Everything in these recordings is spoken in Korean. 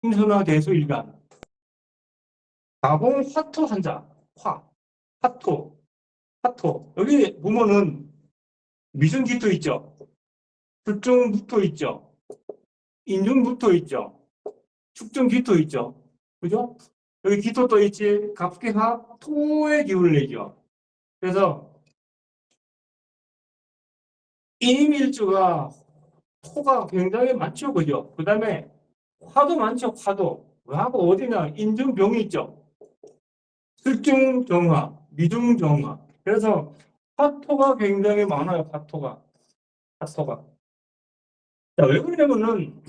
인수나 대수 일간. 가공 화토 한자. 화토. 화토. 여기 보면은 미순기토 있죠. 출중부토 있죠. 인중부토 있죠. 축중기토 있죠. 그죠? 여기 기토도 있지. 갑기합 토의 기운을 내죠. 그래서 인임일주가 토가 굉장히 많죠. 그죠? 그 다음에 화도 많죠. 화도. 화가 어디냐? 인중병이 있죠. 술중정화, 미중정화. 그래서 화토가 굉장히 많아요. 화토가. 화토가. 자, 왜 그러냐면은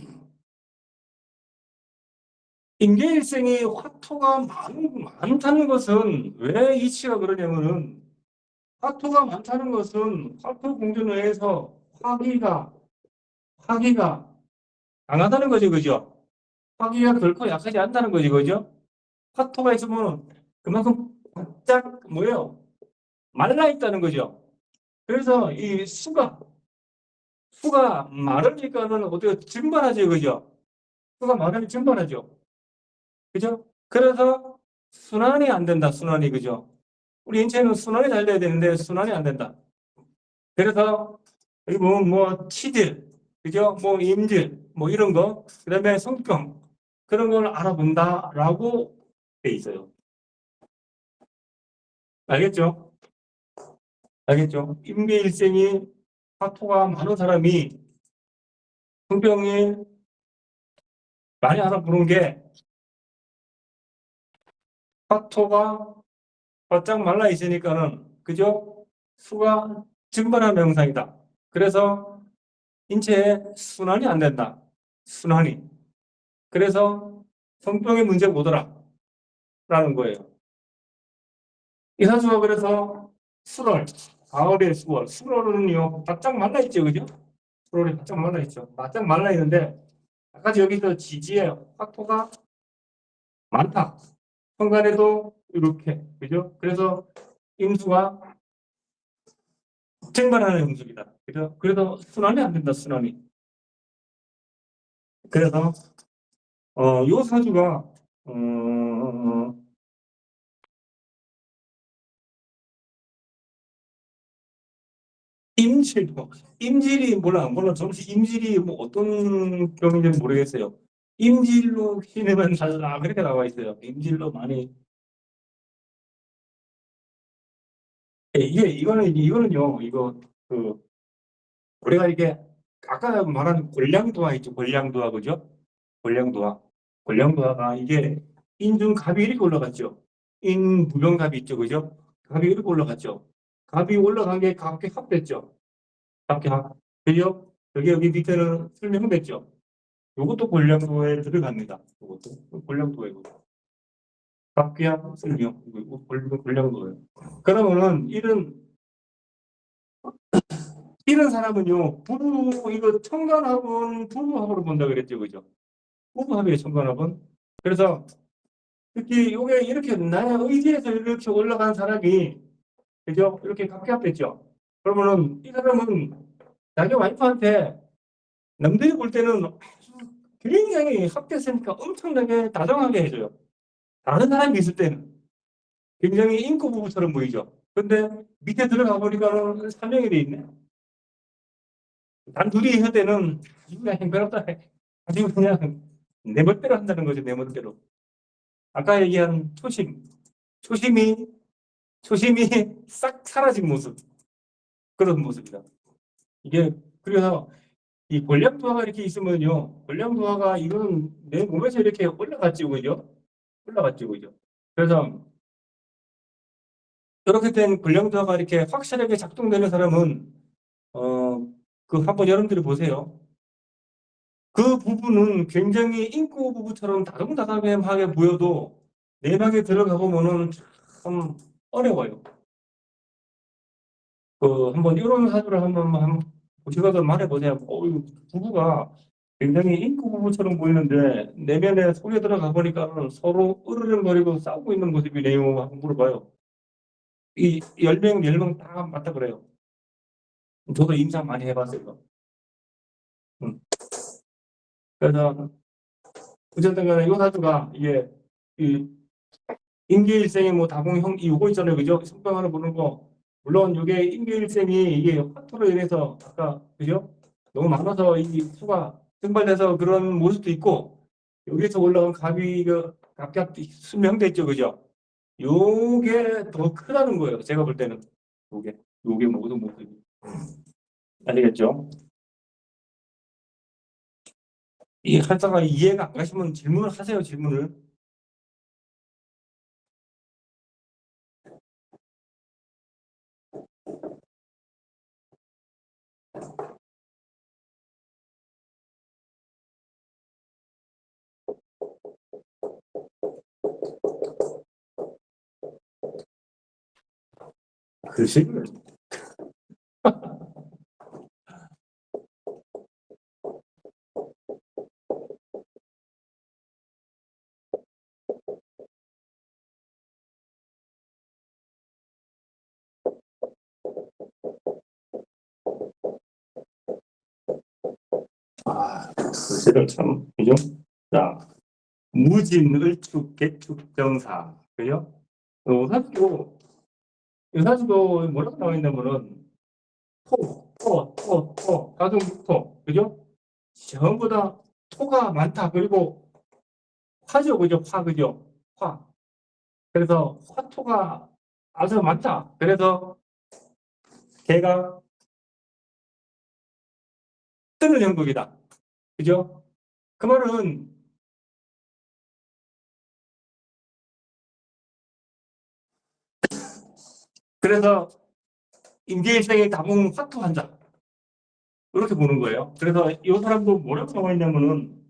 인계일생이 화토가 많다는 것은 왜 이치가 그러냐면은 화토가 많다는 것은 화토 공전에서 화기가 강하다는 거죠. 그죠? 화기가 결코 약하지 않다는 거죠. 그죠? 화토가 있으면 그만큼 바짝 뭐예요? 말라 있다는 거죠. 그래서 이 수가 마르니까는 어떻게 증발하죠. 그죠? 수가 마르면 증발하죠. 그죠? 그래서 순환이 안 된다. 순환이. 그죠? 우리 인체는 순환이 잘 돼야 되는데 순환이 안 된다. 그래서 뭐 치질, 그죠? 뭐 임질, 뭐 이런 거, 그다음에 성병 그런 걸 알아본다라고 돼 있어요. 알겠죠? 알겠죠? 임계일생이 화토가 많은 사람이 성병이 많이 알아보는 게 화토가 바짝 말라 있으니까는 그죠? 수가 증발하는 현상이다. 그래서 인체에 순환이 안 된다. 순환이. 그래서 성병의 문제가 오더라라는 거예요. 이 사주가 그래서 수월, 가을의 수월, 수월은요 바짝 말라 있죠, 그죠? 수월이 바짝 말라 있죠. 바짝 말라 있는데 아까 여기서 지지예요. 화토가 많다. 현관에도 이렇게, 그죠? 그래서 임수가 증발하는 음수입니다. 그죠? 그래서 순환이 안 된다, 순환이. 그래서 요 사주가 임질이 몰라 정시 임질이 뭐 어떤 경우인지 모르겠어요. 임질로 휘내면 달라 그렇게 나와 있어요. 임질로 많이. 이거는요 그 우리가 이게 아까 말한 골량도화 있죠. 골량도화 그죠? 골량도화. 골량도화가 이게 인중갑이 이렇게 올라갔죠. 인무병갑이 있죠. 그죠? 갑이 이렇게 올라갔죠. 갑이 올라간 게 갑계합됐죠. 갑계합. 그죠? 여기 밑에는 설명됐죠. 이것도 골량도에 들어갑니다. 이것도 골량도예요. 갑계합 설명. 골량도예요. 그러면은 이런 사람은요, 이거 청관합은 부부합으로 본다 그랬죠. 그죠? 부부합이에요, 청관합은. 그래서 특히 이게 이렇게 나의 의지에서 이렇게 올라간 사람이, 그죠? 이렇게 각각됐죠. 그러면은 이 사람은 자기 와이프한테 남들이 볼 때는 아주 굉장히 합됐으니까 엄청나게 다정하게 해줘요. 다른 사람이 있을 때는 굉장히 인고 부부처럼 보이죠. 근데 밑에 들어가 보니까는 사명이 돼 있네. 단둘이 있을 때는 그냥 형편없다. 아주 그냥 내 멋대로 한다는 거죠. 내 멋대로. 아까 얘기한 초심이 초심이 싹 사라진 모습. 그런 모습이다. 이게 그래서 이 권력도화가 이렇게 있으면요. 권력도화가 이거는 내 몸에서 이렇게 올라갔지 그죠? 올라갔지 그죠? 그래서 이렇게 된 권력도화가 이렇게 확실하게 작동되는 사람은 그 한번 여러분들이 보세요. 그 부분은 굉장히 인구 부부처럼 다정다감하게 보여도 내막에 들어가 보면은 참 어려워요. 한번 이런 사주를 한번 보시거든 말해보세요. 부부가 굉장히 인구 부부처럼 보이는데 내면에 속에 들어가 보니까 서로 으르렁거리고 싸우고 있는 모습이네요. 한번 물어봐요. 이 10명 다 맞다 그래요. 저도 임상 많이 해봤어요. 음. 그래서 어쨌든 간에 요 사주가 이게 이 임계일생의 뭐 다공형 요거 있잖아요. 그죠? 성병하는 보는 거. 물론 이게 임계일생이 이게 화토로 인해서 아까 그죠? 너무 많아서 이 수가 증발돼서 그런 모습도 있고 여기서 올라온 갑이 그 각각 수명돼 있죠. 그죠? 요게 더 크다는 거예요. 제가 볼 때는 요게 모든 모습이 아시겠죠? 이 활자가 이해가 안 가시면 질문을 하세요. 질문을. 글씨를 글씨를 참 그죠? 자. 무진, 을축, 개축, 정사. 그죠? 사주도 뭐라고 나와 있냐면은, 가정토. 그죠? 전부 다 토가 많다. 그리고 화죠. 그죠? 그죠? 화. 그래서 화토가 아주 많다. 그래서 걔가 뜨는 형국이다. 그죠? 그 말은, 그래서 임계일생의 다봉 화토한다. 이렇게 보는 거예요. 그래서 이 사람도 뭐라고 나와 있냐면은,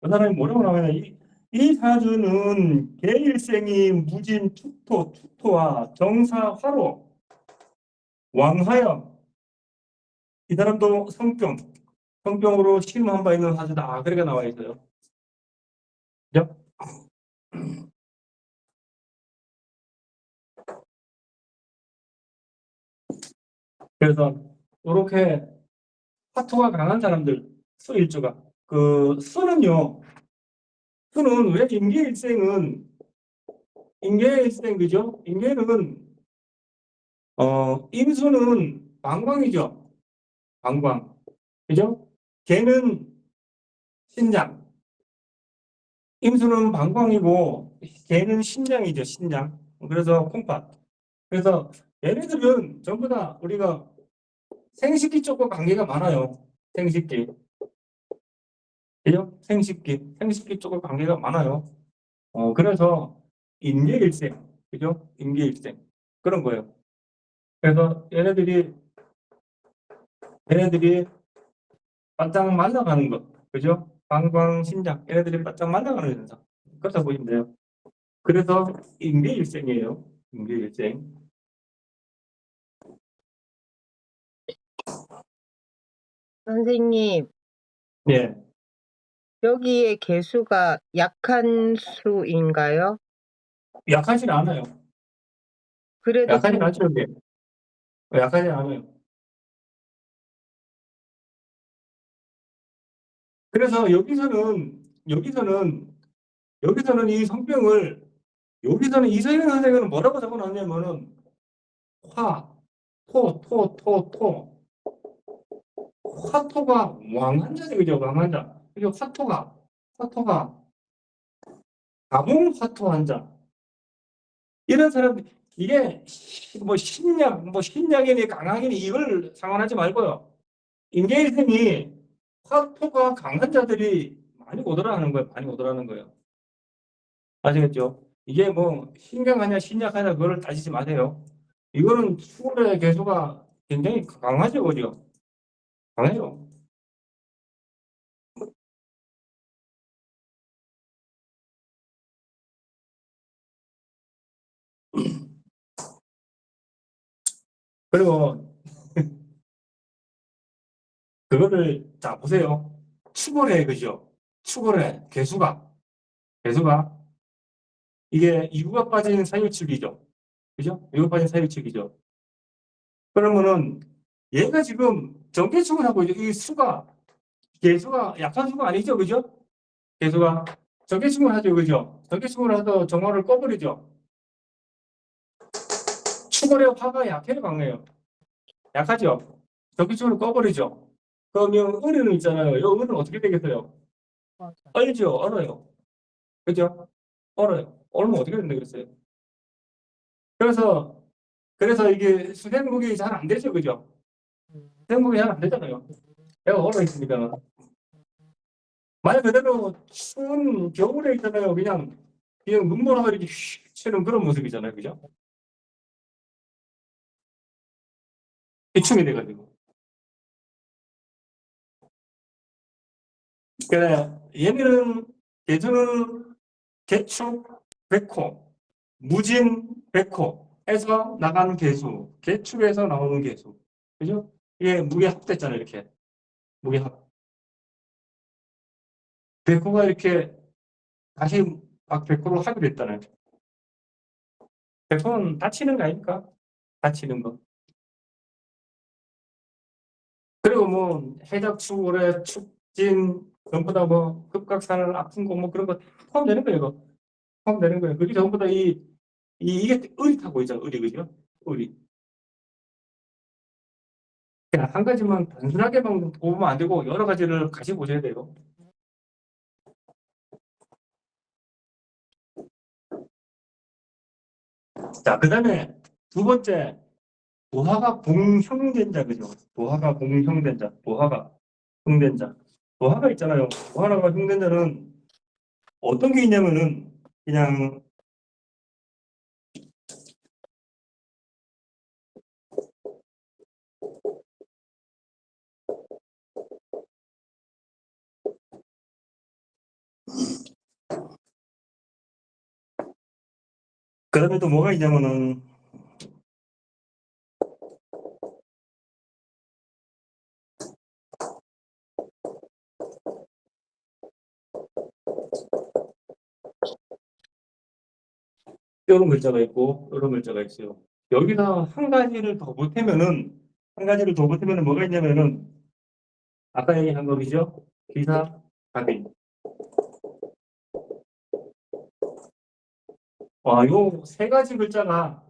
이 사람이 뭐라고 나와 있냐. 이 사주는 계일생이 무진 투토와 정사화로 왕하여 이 사람도 성병으로 시름한 바 있는 사주다. 그렇게 나와 있어요. 그죠? 그래서 이렇게 화토가 강한 사람들, 수일주가 그 수는요. 수는 왜 임계일생 그죠? 임계는 임수는 방광이죠. 방광. 그죠? 걔는 신장. 임수는 방광이고 걔는 신장이죠. 신장. 그래서 콩팥. 그래서 얘네들은 전부 다 우리가 생식기 쪽과 관계가 많아요. 생식기. 그죠? 생식기 쪽과 관계가 많아요. 그래서 임계일생. 그죠? 임계일생. 그런 거예요. 그래서 얘네들이 바짝 말라가는 것. 그죠? 방광, 신장. 얘네들이 바짝 말라가는 현상. 그렇다 보시면 돼요. 그래서 임계일생이에요. 임계일생. 선생님, 예. 여기에 개수가 약한 수인가요? 약하진 않아요. 그래도 약하진 않죠, 이게. 약하진 않아요. 그래서 여기서는 이 성병을, 여기서는 이서영 선생은 뭐라고 적어놨냐면은, 화, 토. 화토가 왕한자죠, 그죠? 왕한자. 그죠? 화토가, 가봉 화토한자. 이런 사람들, 이게 신약이니 강학이니 이걸 상관하지 말고요. 임계일생이 화토가 강한 자들이 많이 오더라는 거예요. 많이 오더라는 거예요. 아시겠죠? 이게 뭐 신강하냐 신약하냐 그걸 따지지 마세요. 이거는 수월의 개수가 굉장히 강하죠, 그죠? 강해요. 그리고 그거를 자 보세요. 추월해, 그죠? 추월해 개수가 이게 이구가 빠진 사유축이죠. 그죠? 이구가 빠진 사유축이죠. 그러면은 얘가 지금 전개축을 하고 있죠. 이 수가 개수가 약한 수가 아니죠, 그죠? 개수가 적개축을 하죠, 그죠? 적개축을 하도 정화를 꺼버리죠. 축월의 화가 약해요, 강해요? 약하죠? 적개축을 꺼버리죠. 그러면 을은 있잖아요. 이 을은 어떻게 되겠어요? 맞아. 얼죠, 얼어요. 그죠? 얼어요. 얼면 어떻게 된다 그랬어요? 그래서, 이게 수생국이 잘 안 되죠, 그죠? 음. 수생국이 잘 안 되잖아요. 내가 얼어 있으니까. 말 그대로 추운 겨울에 있잖아요. 그냥 눈보라가 이렇게 휙 치는 그런 모습이잖아요. 그죠? 기충이 돼가지고. 그래, 얘는, 개주는 개축, 백호, 무진, 백호에서 나간 개수, 개축에서 나오는 개수. 그죠? 이게 무게합됐잖아요. 이렇게. 무게합. 백호가 이렇게 다시 막 백호로 합의됐잖아요. 백호는 다치는 거 아닙니까? 다치는 거. 그리고 뭐 해적축, 올해 축진 전부 다 뭐 급각산을 아픈 거 뭐 그런 거 포함되는 거예요. 이거 포함되는 거예요. 그게 전부 다 이게 을이 타고 있잖아. 을이 그죠? 을이. 그냥 한 가지만 단순하게만 보면 안 되고 여러 가지를 같이 보셔야 돼요. 자, 그다음에 두 번째 도화가 공형된 자 그죠? 도화가 공형된 자, 도화가 형된 자. 도화가 있잖아요. 도화가 형된 자는 어떤 게 있냐면은 그냥 그다음에 또 뭐가 있냐면은 이런 글자가 있고 이런 글자가 있어요. 여기서 한 가지를 더 보태면은 뭐가 있냐면은 아까 얘기한 거이죠. 기사, 갑인. 와, 요 세 가지 글자가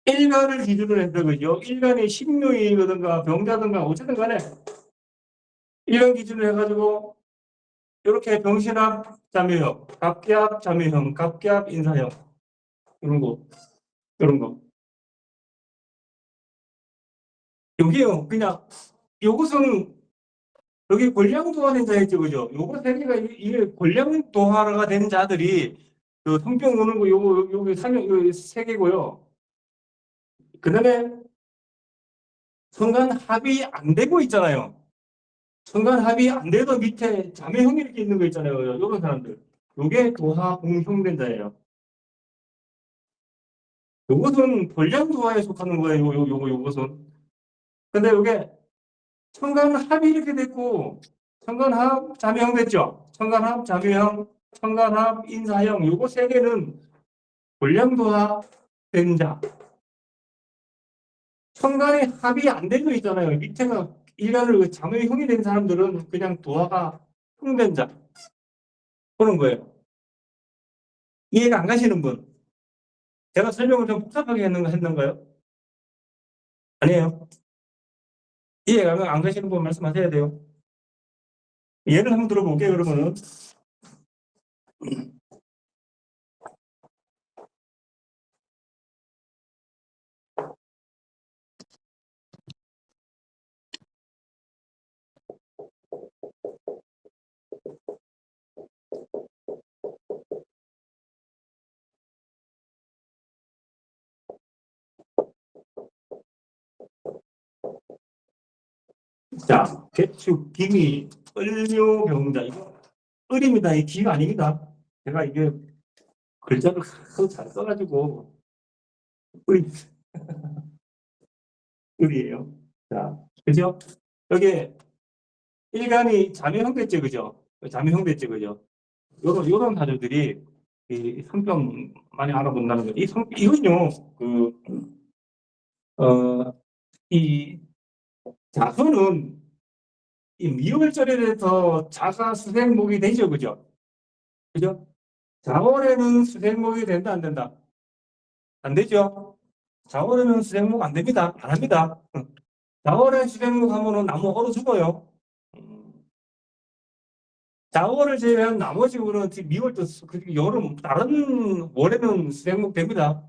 일간을 기준으로 해서 그죠. 일간의 신묘이든가 병자든가 어쨌든 간에 이런 기준으로 해가지고 이렇게 병신합 자묘형, 갑기합 자묘형, 갑기합 인사형 이런 거 이런 거. 여기요 그냥 요것은 여기 권량도화된 자 있죠, 그죠? 요거 세 개가 이게 권량도화가 된 자들이 그 성병 오는 거 요거 상용 요세 개고요. 그다음에 성간 합이 안 되고 있잖아요. 성간 합이 안 돼도 밑에 자매형이 이렇게 있는 거 있잖아요. 요런 사람들. 요게 도화 공형된 자예요. 요것은 권량도화에 속하는 거예요. 요것은. 근데 요게 청간합이 이렇게 됐고 청간합 자매형 됐죠. 청간합 자매형, 청간합 인사형 요거 세 개는 권량도화 된 자. 청간의 합이 안 된 거 있잖아요. 밑에가 일간을 자매형이 된 사람들은 그냥 도화가 형된 자. 그런 거예요. 이해가 안 가시는 분. 제가 설명을 좀 복잡하게 했는가요? 아니에요. 이해가 안 가시는 분 말씀하셔야 돼요. 예를 한번 들어볼게요. 그러면은 자, 개축, 기미, 을묘, 병자 이거 을입니다. 이 기가 아닙니다. 제가 이게 글자를 잘 써가지고 을, 을이에요. 자, 그죠? 여기 일간이 자매형됐죠, 그죠? 자매형됐죠, 그죠? 요런 사주들이 이 성격 많이 알아본다는 거. 이건요, 어, 이 자손은 이 미월절에 더 자가 수생목이 되죠, 그죠? 그죠? 자월에는 수생목이 된다, 안 된다? 안 되죠? 자월에는 수생목 안 됩니다. 안 합니다. 자월에 수생목 하면은 나무 얼어 죽어요. 자월을 제외한 나머지 월은 미월도 여름 다른 월에는 수생목 됩니다.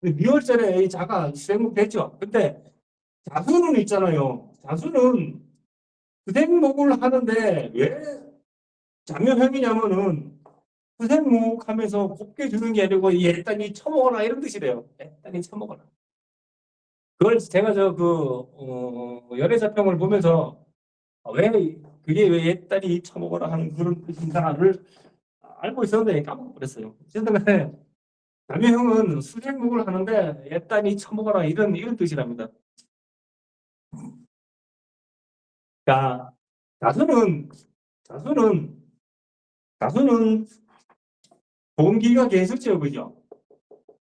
근데 미월절에 이 자가 수생목 됐죠. 근데 자수는 있잖아요. 자수는 수생목을 하는데 왜 자묘형이냐면은 수생목 하면서 곱게 주는 게 아니고 일단이 처먹어라 이런 뜻이래요. 일단이 처먹어라. 그걸 제가 연애사평을 보면서 왜 그게 왜 옛딸이 처먹어라 하는 그런 뜻인가를 알고 있었는데 까먹어버렸어요. 어쨌든 간에 자묘형은 수생목을 하는데 옛딸이 처먹어라 이런 뜻이랍니다. 자, 자수는 자수는 자수는 공기가 계수죠, 그죠?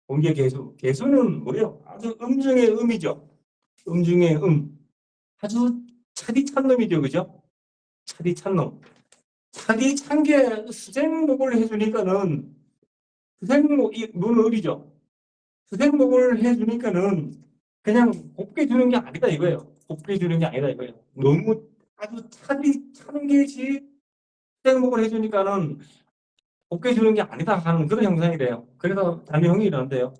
공기의 계수. 계수는 뭐예요? 아주 음중의 음이죠. 음중의 음. 아주 차디 찬 놈이죠, 그죠? 차디 찬 놈. 차디 찬 게 수생목을 해주니까는 수생목, 눈 을이죠. 수생목을 해주니까는 그냥 곱게 주는 게 아니다 이거예요. 곱게 주는 게 아니다 이거예요. 너무 아주 차디 찬 것이 수생목을 해주니까는 곱게 주는 게 아니다 하는 그런 형상이래요. 그래서 단위형이 이런데요.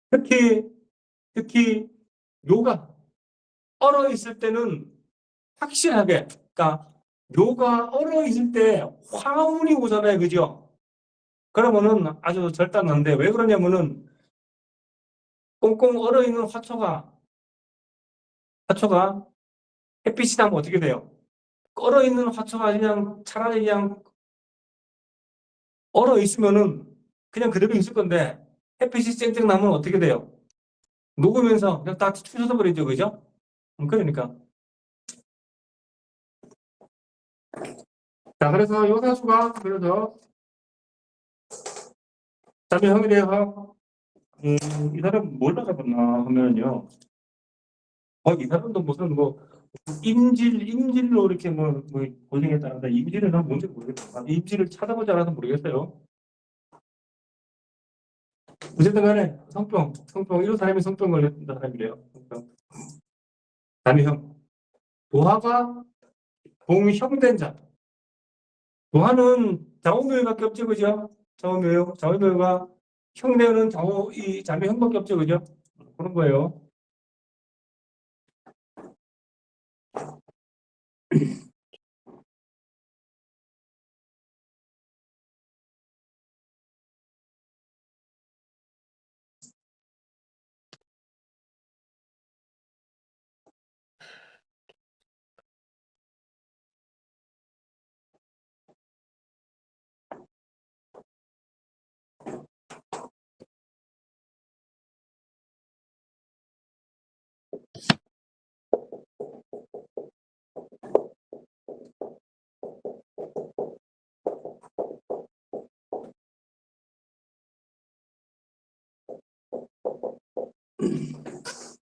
특히 묘가 얼어 있을 때는 확실하게, 그러니까 묘가 얼어 있을 때 화운이 오잖아요, 그죠? 그러면은 아주 절단한데 왜 그러냐면은 꽁꽁 얼어 있는 화초가 햇빛이 나면 어떻게 돼요? 얼어 있는 화초가 그냥 차라리 그냥 얼어 있으면은 그냥 그대로 있을 건데 햇빛이 쨍쨍 나면 어떻게 돼요? 녹으면서 그냥 다 추셔져 버리죠, 그죠? 그러니까. 자, 그래서 요사수가 그래서 자매 형에 대해서 이 사람 뭘 알아봤나 하면요. 이 사람도 무슨 임질로 이렇게 고생했다는데 임질은 난 뭔지 모르겠다. 임질을 찾아보지 않아서 모르겠어요. 어쨌든 간에 성병 이런 사람이 성병 걸렸던 사람이래요. 성병. 자매형. 도화가 동형된 자. 도화는 좌우묘밖에 없죠, 그죠? 좌우묘가 형대는 이 자매형밖에 없죠, 그죠? 그런 거예요.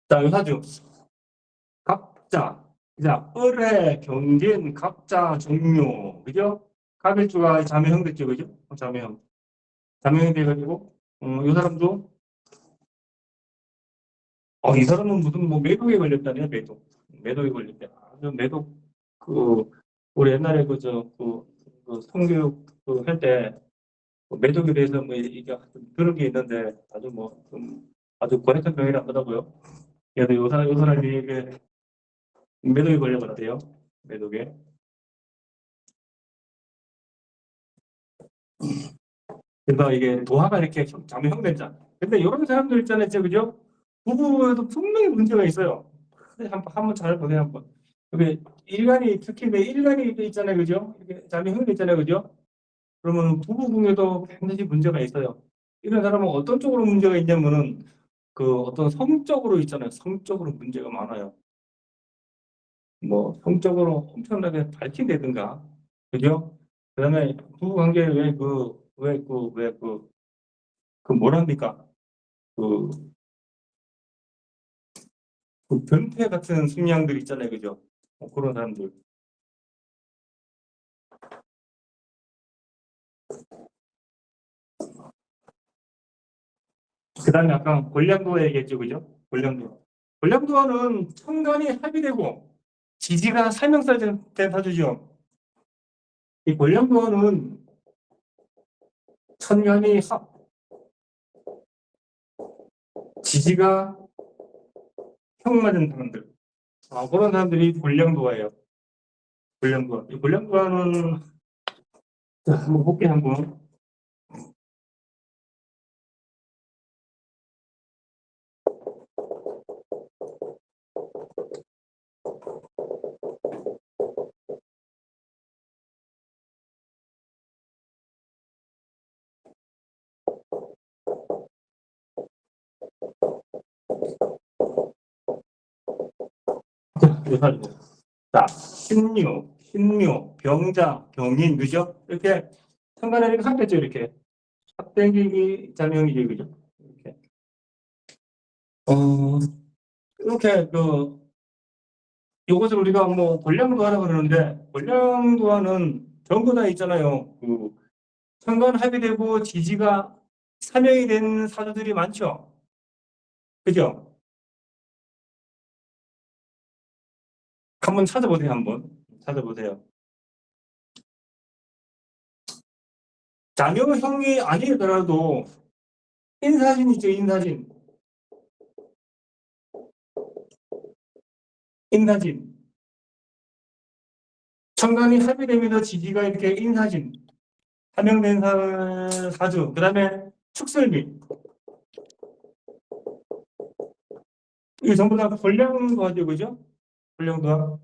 자, 요사주. 갑자. 자, 을의 경진, 갑자, 종묘. 그죠? 갑일주가 자매형 됐죠, 그죠? 자매형. 자매형이 돼가지고, 이 사람도, 이 사람은 무슨 매독에 걸렸다네요, 매독. 매독에 걸렸대. 매독, 우리 옛날에 성교육 할 때, 매독에 대해서 이게 그런 게 있는데, 아주 고약한 병이라 하더라고요. 그래서 요 사람이 매독에 걸려버렸대요. 매독에. 그래서 이게 도화가 이렇게 자매형된자. 근데 이런 사람들 있잖아요, 그죠? 부부에도 분명히 문제가 있어요. 한번 잘 보세요, 한번. 여기 특히 내 일간이 있잖아요, 그죠? 이렇게 자매형이 있잖아요, 그죠? 그러면 부부 중에도 반드시 문제가 있어요. 이런 사람은 어떤 쪽으로 문제가 있냐면은 어떤 성적으로 있잖아요. 성적으로 문제가 많아요. 성적으로 엄청나게 밝힌다든가, 그죠? 그다음에 부부 관계에 뭐랍니까? 그 그 변태 같은 성향들 있잖아요, 그죠? 그런 사람들. 그다음에 아까 권량도가 얘기했죠, 그죠? 권량도. 권량도와는 천간이 합의되고 지지가 살명살된 사주죠. 이 권량도와는 천간이 지지가 형 맞은 사람들. 그런 사람들이 권량도와예요. 권량도와. 이 권량도와는 자, 한번 볼게요, 한번. 자, 신묘, 병자, 병인, 그죠? 이렇게 천간에 이렇게 합했죠, 이렇게. 합대기기 자명이죠, 그죠? 이렇게. 이렇게 이것을 우리가 뭐 권량도화라고 그러는데 권량도화는 전부 다 있잖아요. 그 천간 합의되고 지지가 사명이 된 사주들이 많죠. 그죠? 한번 찾아보세요. 한번 찾아보세요. 자녀형이 아니더라도 인사진 있죠. 인사진. 천간이 합의되면서 지지가 이렇게 인사진. 사명된 사주. 그 다음에 축설미. 이게 전부 다 권량도화죠. 그죠? 권량도화.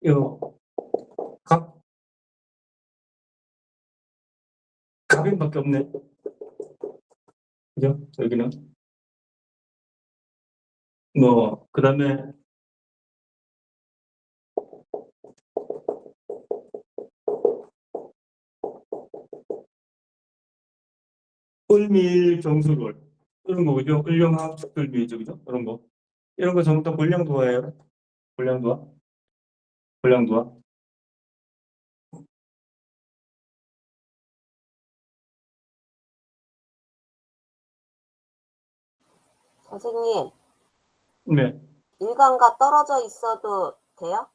이거 갑, 갑인밖에 없네. 그죠? 여기는. 그 다음에 을밀 정수를 이런 거 그죠? 을령합 축들미죠, 그죠? 이런 거 전부 다 권량도화예요. 권량도화, 권량도화. 선생님, 네. 일간과 떨어져 있어도 돼요?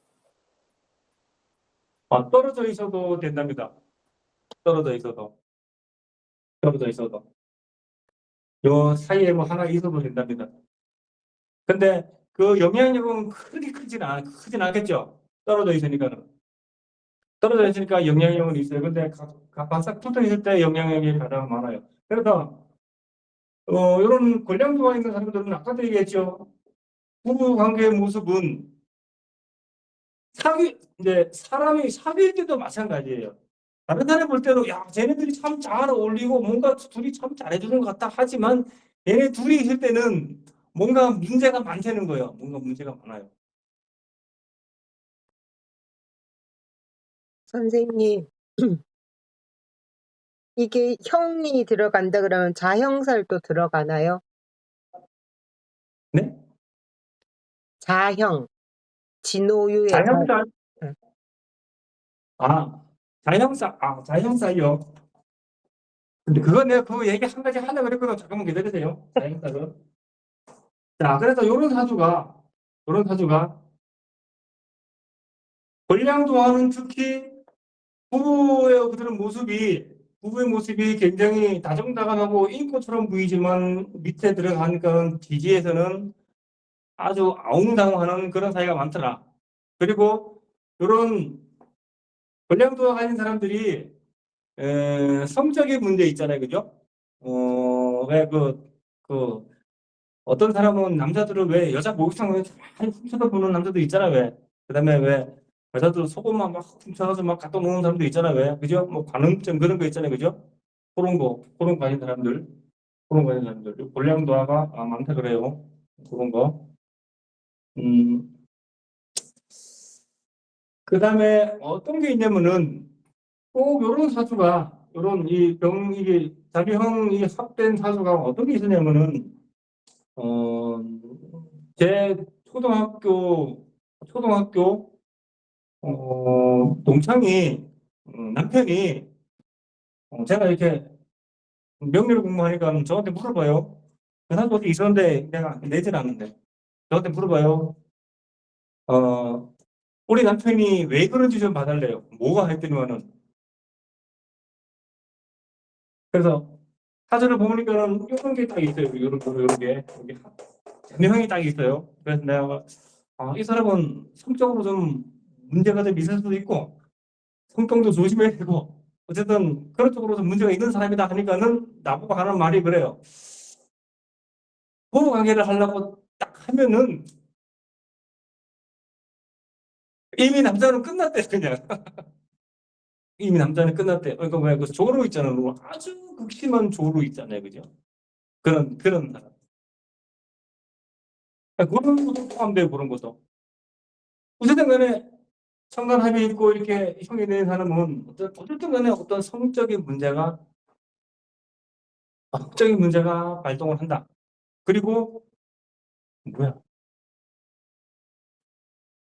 떨어져 있어도 된답니다. 떨어져 있어도. 요 사이에 뭐 하나 있어도 된답니다. 근데 그 영향력은 크진 않겠죠. 떨어져 있으니까는. 떨어져 있으니까 영향력은 있어요. 근데 바싹 붙어 있을 때 영향력이 가장 많아요. 그래서 이런 권량도가 있는 사람들은 아까도 얘기했죠. 부부 관계의 모습은 이제 사람이 사귈 때도 마찬가지예요. 다른 사람 볼 때도 야 쟤네들이 참 잘 어울리고 뭔가 둘이 참 잘해주는 것 같다 하지만 얘네 둘이 있을 때는 뭔가 문제가 많다는 거예요. 뭔가 문제가 많아요. 선생님, 이게 형이 들어간다 그러면 자형살도 들어가나요? 네? 자형, 진호유의 자형사 응. 자형사요. 근데 내가 그 얘기 한 가지 하려고 그랬거든. 잠깐만 기다리세요. 자형사를. 자, 그래서 이런 사주가 권량도와는 특히 부부의 모습이 굉장히 다정다감하고 인코처럼 보이지만 밑에 들어가니까 지지에서는 아주 아웅다웅하는 그런 사이가 많더라. 그리고 이런 권량도와 가진 사람들이 성적인 문제 있잖아요, 그죠? 왜 어떤 사람은 남자들을 왜 여자 목욕탕을 잘 훔쳐다 보는 남자도 있잖아요, 왜? 그다음에 왜 여자들 속옷만 막 훔쳐가서 막 갖다 놓는 사람도 있잖아요. 왜? 그죠? 뭐 관음증 그런 거 있잖아요. 그죠? 그런 거 가진 사람들, 그런 거 가진 사람들. 골량도화가 많다 그래요. 그런 거. 음, 그다음에 어떤 게 있냐면은 꼭 요런 사주가 요런 이게 자비형 이게 합된 사주가 어떤 게 있었냐면은 어, 제 초등학교 동창이 남편이 제가 이렇게 명리를 공부하니까 저한테 물어봐요. 그 사람 어디 있었는데 내가 내질 않는데 저한테 물어봐요. 어, 우리 남편이 왜 그런지 좀 봐달래요. 뭐가 했더니만은 그래서 사주를 보니까는 이런 게 딱 있어요. 이런 게 여기 자명이 딱 있어요. 그래서 내가 이 사람은 성적으로 좀 문제가 좀 있을 수도 있고 성격도 조심해야 되고 어쨌든 그런 쪽으로 좀 문제가 있는 사람이다 하니까는 나보고 하는 말이 그래요. 부부 관계를 하려고 딱 하면은 이미 남자는 끝났대 그냥. 이미 남자는 끝났대. 그러니까 왜 그 조루 있잖아요. 뭐 아주 극심한 조루 있잖아요, 그죠? 그런 사람. 그런 것도 포함돼요, 그런 것도. 어쨌든 간에 성간합이 있고 이렇게 형이 된 사람은 어쨌든 간에 어떤 성적인 문제가 발동을 한다. 그리고 뭐야?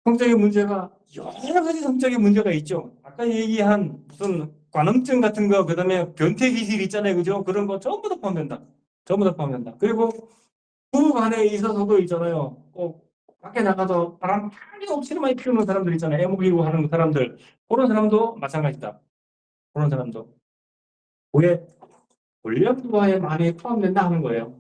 성적인 문제가 여러 가지 성적인 문제가 있죠. 아까 얘기한 무슨 관음증 같은 거, 그다음에 변태 기질 있잖아요, 그죠? 그런 거 전부 다 포함된다. 전부 다 포함된다. 그리고 부부 간에 있어서도 있잖아요. 꼭 밖에 나가서 바람 많이 억지로 많이 피우는 사람들 있잖아요. 애먹이고 하는 사람들. 그런 사람도 마찬가지다. 그런 사람도. 그게 권력과에 많이 포함된다 하는 거예요.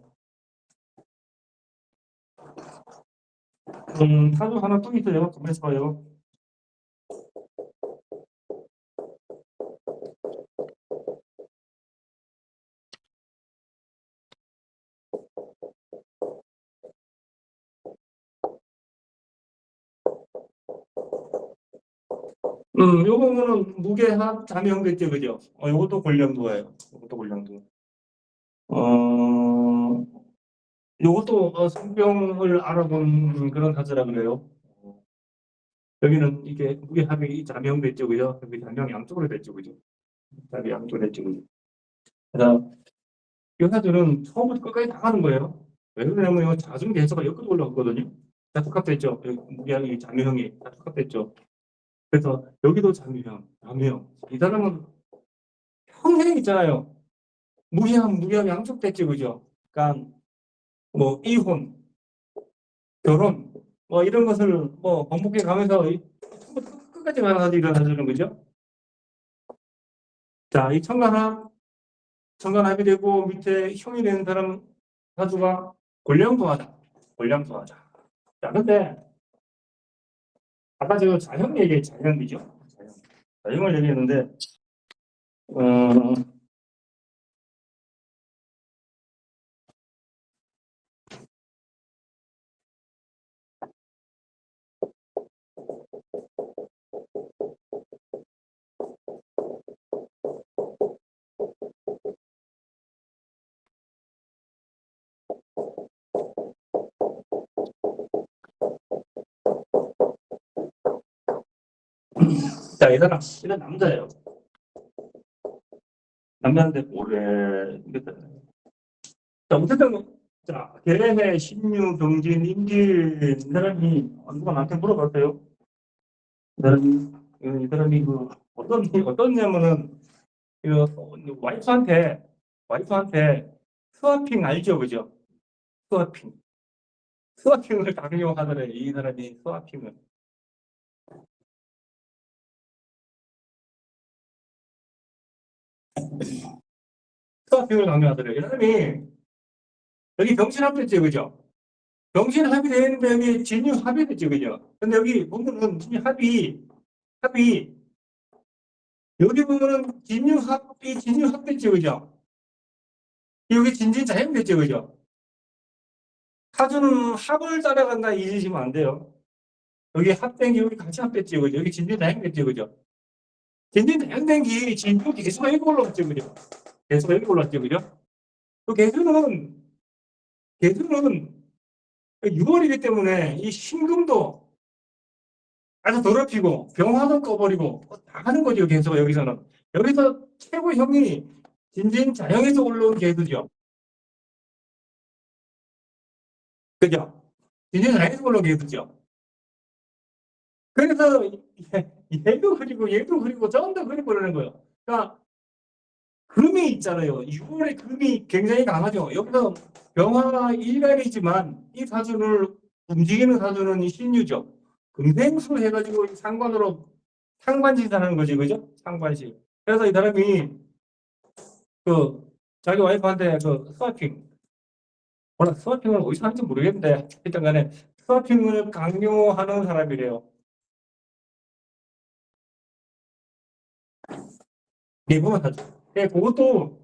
사주 하나 또 있어요. 가만히 있어봐요. 요거는 무게합 자명됐죠, 그죠? 요것도 권령도예요. 요것도 권령도. 어, 요것도 성병을 알아본 그런 사주라 그래요. 여기는 이게 무게합이 자명됐죠, 그죠? 여기 자명 양쪽으로 됐죠, 그죠? 자명 양쪽으로 됐죠, 그죠? 그래서 이 사주는 처음부터 끝까지 다 가는 거예요. 왜 그러냐면 자중 개수가 여기까지 올라갔거든요. 다 똑같았죠. 무게합이 자명이 다 똑같았죠. 그래서 여기도 자명. 이 사람은 평생 있잖아요. 무기한 양쪽됐지, 그죠? 그러니까 뭐 이혼, 결혼, 뭐 이런 것을 뭐 반복해 가면서 처음부터 끝까지 가서 일어나주는 거죠. 자, 이 청간합이 되고 밑에 형이 되는 사람 사주가 권량도하다. 권량도하다. 자, 근데 아까 제가 자형 자형이죠. 자형을 얘기했는데 어, 자, 이 사람 이런 남자예요. 남자인데 올해 자, 어쨌든 자, 계해, 신유, 경진, 임진 이 사람이 누가 나한테 물어봤어요. 이 사람이 그 어떻냐면은 그 와이프한테 스와핑 알죠, 그죠? 스와핑. 스와핑을 강요하더래, 이 사람이 스와핑을. 스와핑을 강요하더래. 이 사람이 여기 병신합됐죠, 그죠? 병신합이 되는데 여기 진유합이 됐죠, 그죠? 근데 여기 보면은 합이 여기 보면은 진유합 됐죠, 그죠? 여기 진진자형 됐죠, 그죠? 사주는 합을 따라간다 잊으시면 안 돼요. 여기 합된 게 여기 같이 합됐죠, 그죠? 여기 진진다형됐죠, 그죠? 진진다형된 게 진주 개수가 1로 올라왔죠, 그죠? 개수가 1로 올라왔죠, 그죠? 그 개수는 6월이기 때문에 이 신금도 아주 더럽히고 병화도 꺼버리고 다 하는 거죠, 개수가 여기서는. 여기서 최고형이 진진자형에서 올라온 개수죠. 그죠? 진진자형에서 올라온 개수죠. 그래서 얘도 그리고 얘도 그리고 전부 그리고 그러는 거예요. 그러니까 금이 있잖아요. 6월에 금이 굉장히 강하죠. 여기서 병화가 일간이지만 이 사주를 움직이는 사주는 이 신유죠. 금생수 해가지고 상관으로 상반신 하는 거지, 그죠? 상반신. 그래서 이 사람이 그 자기 와이프한테 그 스와핑, 몰라 스와핑을 어디서 하는지 모르겠는데 일단 간에 스와핑을 강요하는 사람이래요. 대부분 사주. 예, 그것도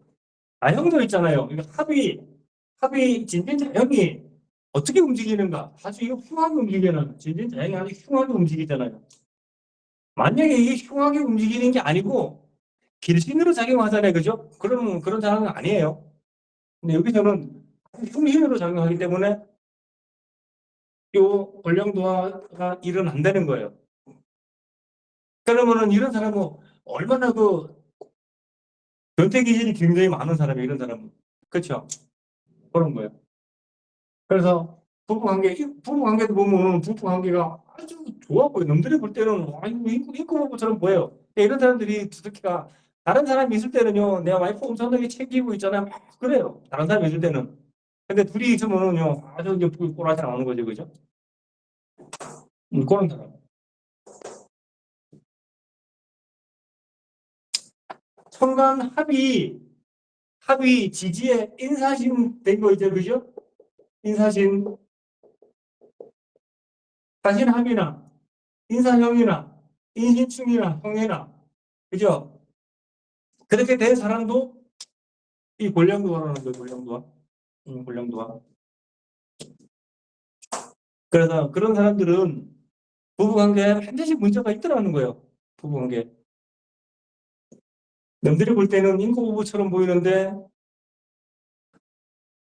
자형도 있잖아요. 이거 합이 진진자형이 어떻게 움직이는가? 아주 이거 흉하게 움직이는 진진자형이 아주 흉하게 움직이잖아요. 만약에 이게 흉하게 움직이는 게 아니고 길신으로 작용하잖아요, 그죠? 그런 상황은 아니에요. 근데 여기서는 흉신으로 작용하기 때문에 요 권령도화가 일어난다는 거예요. 그러면은 이런 사람은 얼마나 그 변태 기질이 굉장히 많은 사람이에요, 이런 사람은. 그렇죠? 그런 거예요. 그래서 부부관계도 보면 부부관계가 아주 좋아 보여. 남들이 볼 때는 와, 이거 인구부부처럼 보여요. 근데 이런 사람들이 두둑히가 다른 사람이 있을 때는요, 내가 와이프 엄청나게 챙기고 있잖아요. 막 그래요. 다른 사람이 있을 때는. 근데 둘이 있으면은요, 아주 이제 꼬라지 나오는 거죠, 그죠? 그런 사람. 천간 합이 지지에 인사신 된 거 있죠, 그죠? 인사신, 사신합이나 인사형이나 인신충이나 형이나, 그죠? 그렇게 된 사람도 이 권령도화라는 거예요, 권령도화. 권령도화. 그래서 그런 사람들은 부부관계에 반드시 문제가 있더라는 거예요. 부부관계. 남들이 볼 때는 인고부부처럼 보이는데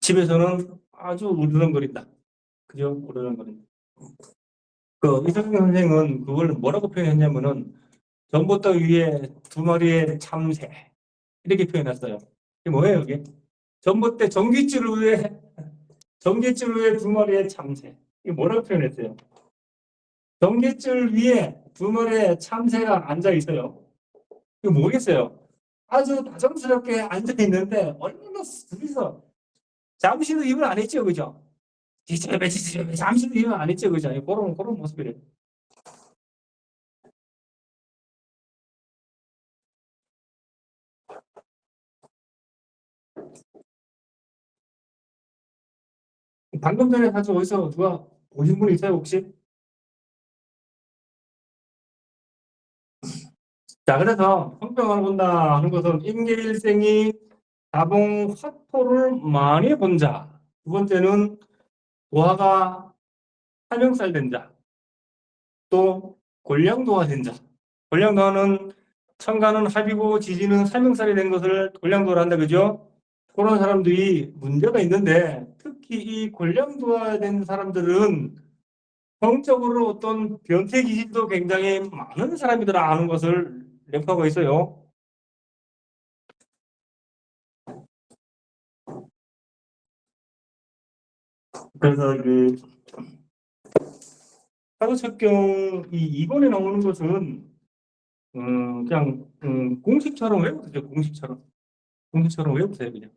집에서는 아주 우르렁거린다. 그죠? 우르렁거린다. 그 이성경 선생은 그걸 뭐라고 표현했냐면은 전봇대 위에 두 마리의 참새 이렇게 표현했어요. 이게 뭐예요, 이게? 전봇대 전깃줄 위에 두 마리의 참새. 이게 뭐라고 표현했어요? 전깃줄 위에 두 마리의 참새가 앉아 있어요. 이거 뭐겠어요? 아주 다정스럽게 앉아 있는데 얼마나 둘이서 잠시도 입을 안 했죠, 그죠? 지지배배 잠시도 입을 안 했죠, 그죠? 그런 모습이래요. 방금 전에 사실 어디서 누가 보신 분 있어요, 혹시? 자, 그래서 성병을 본다 하는 것은 임계일생이 다봉 화토를 많이 본 자. 두 번째는 도화가 한명살 된 자. 또 골량도화 된 자. 골량도화는 천간은 합이고 지지는 삼명살이 된 것을 골량도화를 한다, 그죠? 그런 사람들이 문제가 있는데 특히 이 골량도화 된 사람들은 성적으로 어떤 변태 기질도 굉장히 많은 사람이더라 하는 것을 램프하고 있어요. 그래서 그 사도첩경 이 2권에 나오는 것은 그냥 공식처럼 외우세요. 공식처럼 외우세요, 그냥.